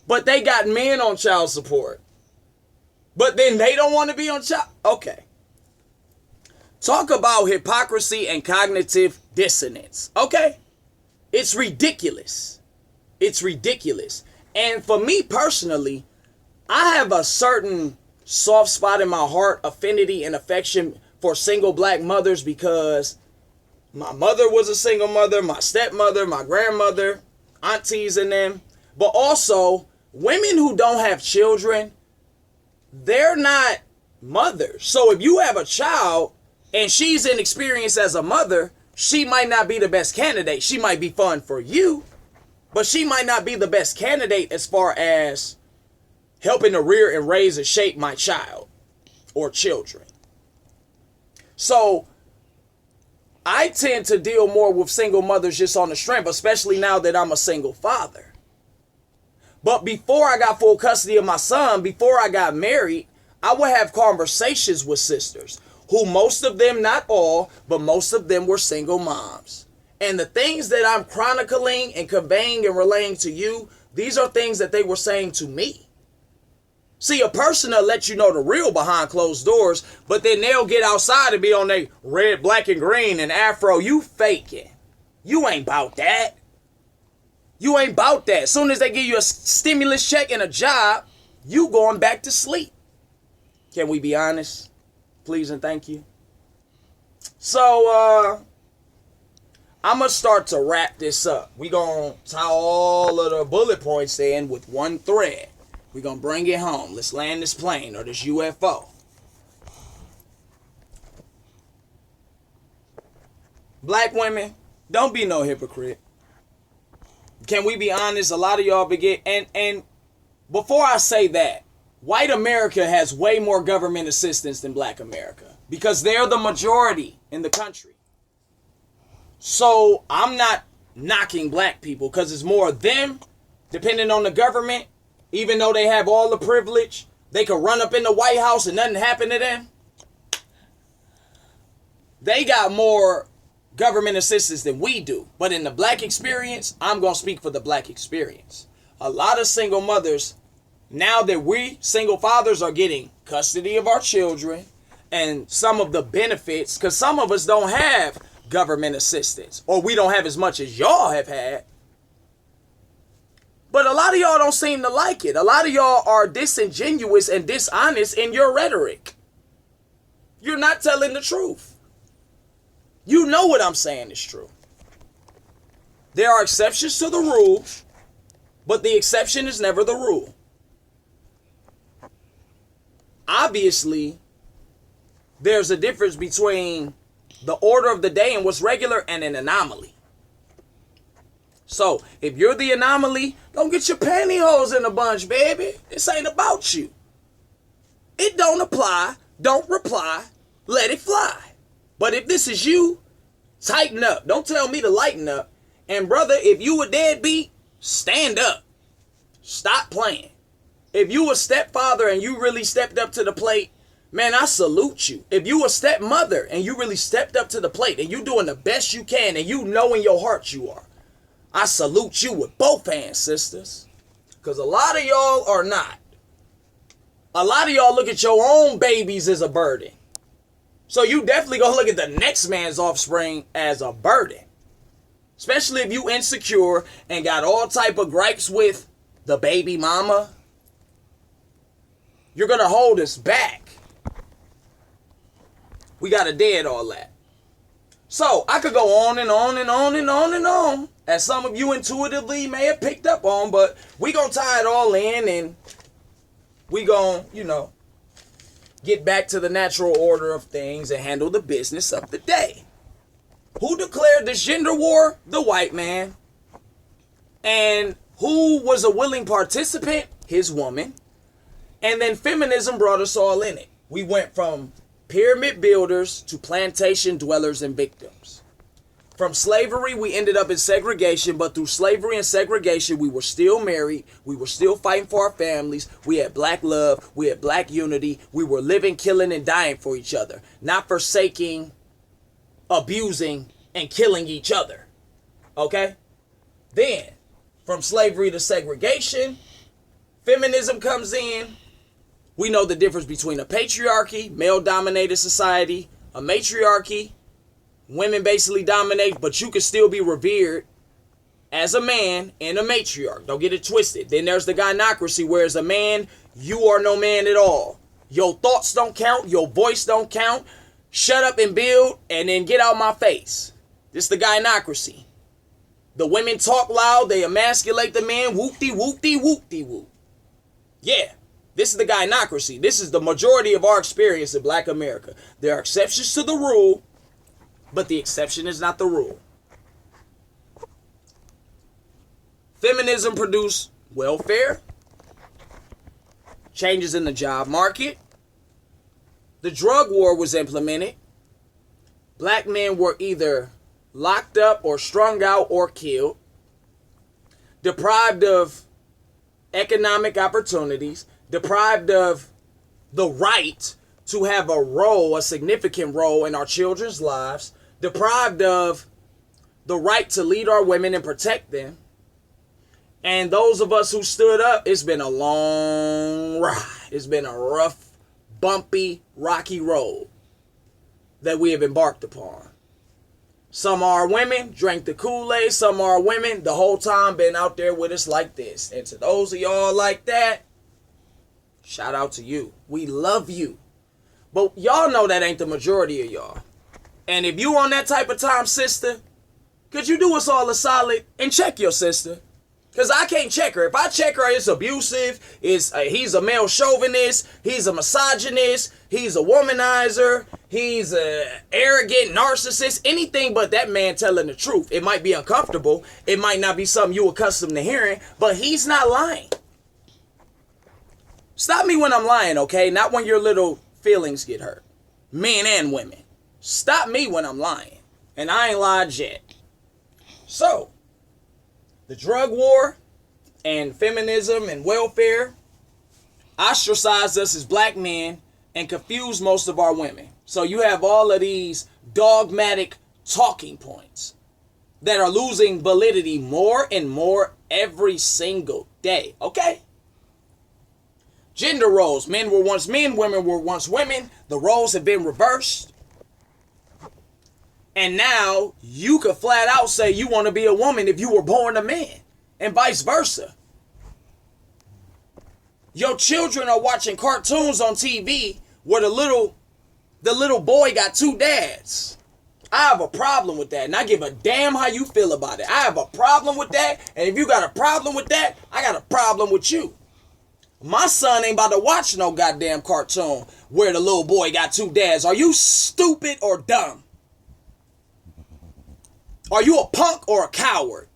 But they got men on child support. But then they don't want to be on child. Okay. Talk about hypocrisy and cognitive dissonance. Okay? It's ridiculous. It's ridiculous. And for me personally, I have a certain soft spot in my heart, affinity and affection for single black mothers because my mother was a single mother, my stepmother, my grandmother, aunties and them. But also, women who don't have children, they're not mothers. So if you have a child and she's inexperienced as a mother, she might not be the best candidate. She might be fun for you, but she might not be the best candidate as far as helping to rear and raise and shape my child or children. So I tend to deal more with single mothers just on the strength, especially now that I'm a single father. But before I got full custody of my son, before I got married, I would have conversations with sisters who most of them, not all, but most of them were single moms. And the things that I'm chronicling and conveying and relaying to you, these are things that they were saying to me. See, a person will let you know the real behind closed doors, but then they'll get outside and be on their red, black, and green and afro. You faking. You ain't about that. You ain't about that. As soon as they give you a stimulus check and a job, you going back to sleep. Can we be honest? Please and thank you. So, I'm going to start to wrap this up. We're going to tie all of the bullet points in with one thread. We're going to bring it home. Let's land this plane or this UFO. Black women, don't be no hypocrite. Can we be honest? A lot of y'all begin. And before I say that, white America has way more government assistance than black America because they're the majority in the country. So I'm not knocking black people because it's more of them depending on the government. Even though they have all the privilege, they could run up in the White House and nothing happen to them. They got more government assistance than we do. But in the black experience, I'm going to speak for the black experience. A lot of single mothers, now that we single fathers are getting custody of our children and some of the benefits, because some of us don't have government assistance or we don't have as much as y'all have had. But a lot of y'all don't seem to like it. A lot of y'all are disingenuous and dishonest in your rhetoric. You're not telling the truth. You know what I'm saying is true. There are exceptions to the rule, but the exception is never the rule. Obviously, there's a difference between the order of the day and what's regular and an anomaly. So, if you're the anomaly, don't get your pantyhose in a bunch, baby. This ain't about you. It don't apply, don't reply, let it fly. But if this is you, tighten up. Don't tell me to lighten up. And brother, if you a deadbeat, stand up. Stop playing. If you a stepfather and you really stepped up to the plate, man, I salute you. If you a stepmother and you really stepped up to the plate and you doing the best you can and you know in your heart you are, I salute you with both hands, sisters. Because a lot of y'all are not. A lot of y'all look at your own babies as a burden. So you definitely gonna look at the next man's offspring as a burden. Especially if you insecure and got all type of gripes with the baby mama. You're gonna hold us back. We gotta dead all that. So I could go on and on and on and on and on, as some of you intuitively may have picked up on, but we gonna tie it all in and we gonna, get back to the natural order of things and handle the business of the day. Who declared this gender war? The white man. And who was a willing participant? His woman. And then feminism brought us all in it. We went from pyramid builders to plantation dwellers and victims. From slavery, we ended up in segregation, but through slavery and segregation, we were still married. We were still fighting for our families. We had black love. We had black unity. We were living, killing, and dying for each other, not forsaking, abusing, and killing each other. Okay? Then, from slavery to segregation, feminism comes in. We know the difference between a patriarchy, male-dominated society, a matriarchy, women basically dominate, but you can still be revered as a man and a matriarch. Don't get it twisted. Then there's the gynocracy, where as a man, you are no man at all. Your thoughts don't count. Your voice don't count. Shut up and build, and then get out my face. This is the gynocracy. The women talk loud. They emasculate the men. Whoop-de, whoop-de, whoop-de, whoop. Yeah, this is the gynocracy. This is the majority of our experience in Black America. There are exceptions to the rule, but the exception is not the rule. Feminism produced welfare, changes in the job market. The drug war was implemented. Black men were either locked up or strung out or killed, deprived of economic opportunities, deprived of the right to have a role, a significant role in our children's lives, deprived of the right to lead our women and protect them. And those of us who stood up, it's been a long ride. It's been a rough, bumpy, rocky road that we have embarked upon. Some of our women drank the Kool-Aid. Some of our women the whole time been out there with us like this. And to those of y'all like that, shout out to you. We love you. But y'all know that ain't the majority of y'all. And if you on that type of time, sister, could you do us all a solid and check your sister? Because I can't check her. If I check her, it's abusive. He's a male chauvinist. He's a misogynist. He's a womanizer. He's an arrogant narcissist. Anything but that man telling the truth. It might be uncomfortable. It might not be something you're accustomed to hearing. But he's not lying. Stop me when I'm lying, okay? Not when your little feelings get hurt. Men and women. Stop me when I'm lying. And I ain't lied yet. So, the drug war and feminism and welfare ostracized us as black men and confused most of our women. So you have all of these dogmatic talking points that are losing validity more and more every single day. Okay? Gender roles. Men were once men, women were once women. The roles have been reversed. And now you could flat out say you want to be a woman if you were born a man, and vice versa. Your children are watching cartoons on TV where the little boy got two dads. I have a problem with that, and I give a damn how you feel about it. I have a problem with that, and if you got a problem with that, I got a problem with you. My son ain't about to watch no goddamn cartoon where the little boy got two dads. Are you stupid or dumb? Are you a punk or a coward?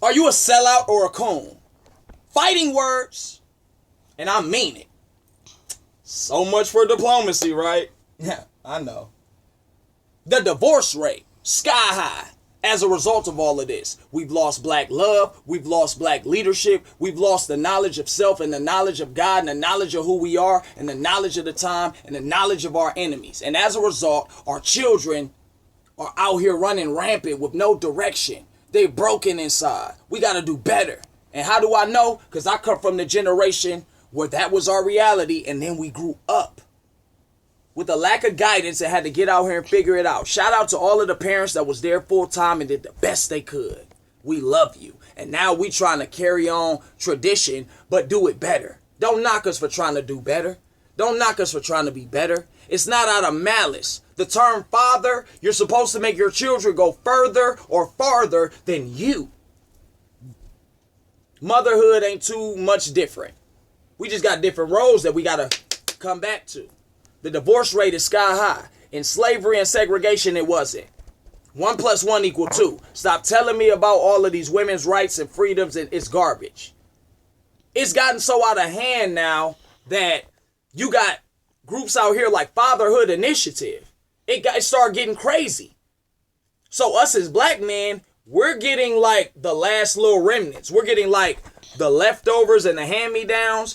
Are you a sellout or a coon? Fighting words, and I mean it. So much for diplomacy, right? Yeah, I know. The divorce rate, sky high. As a result of all of this, we've lost black love, we've lost black leadership, we've lost the knowledge of self and the knowledge of God and the knowledge of who we are and the knowledge of the time and the knowledge of our enemies. And as a result, our children are out here running rampant with no direction. They're broken inside. We got to do better. And how do I know? Because I come from the generation where that was our reality, and then we grew up with a lack of guidance and had to get out here and figure it out. Shout out to all of the parents that was there full time and did the best they could. We love you. And now we trying to carry on tradition, but do it better. Don't knock us for trying to do better. Don't knock us for trying to be better. It's not out of malice. The term father, you're supposed to make your children go further or farther than you. Motherhood ain't too much different. We just got different roles that we got to come back to. The divorce rate is sky high. In slavery and segregation, it wasn't. 1 + 1 = 2. Stop telling me about all of these women's rights and freedoms, and it's garbage. It's gotten so out of hand now that you got groups out here like Fatherhood Initiative. It started getting crazy. So us as black men, we're getting like the last little remnants. We're getting like the leftovers and the hand-me-downs.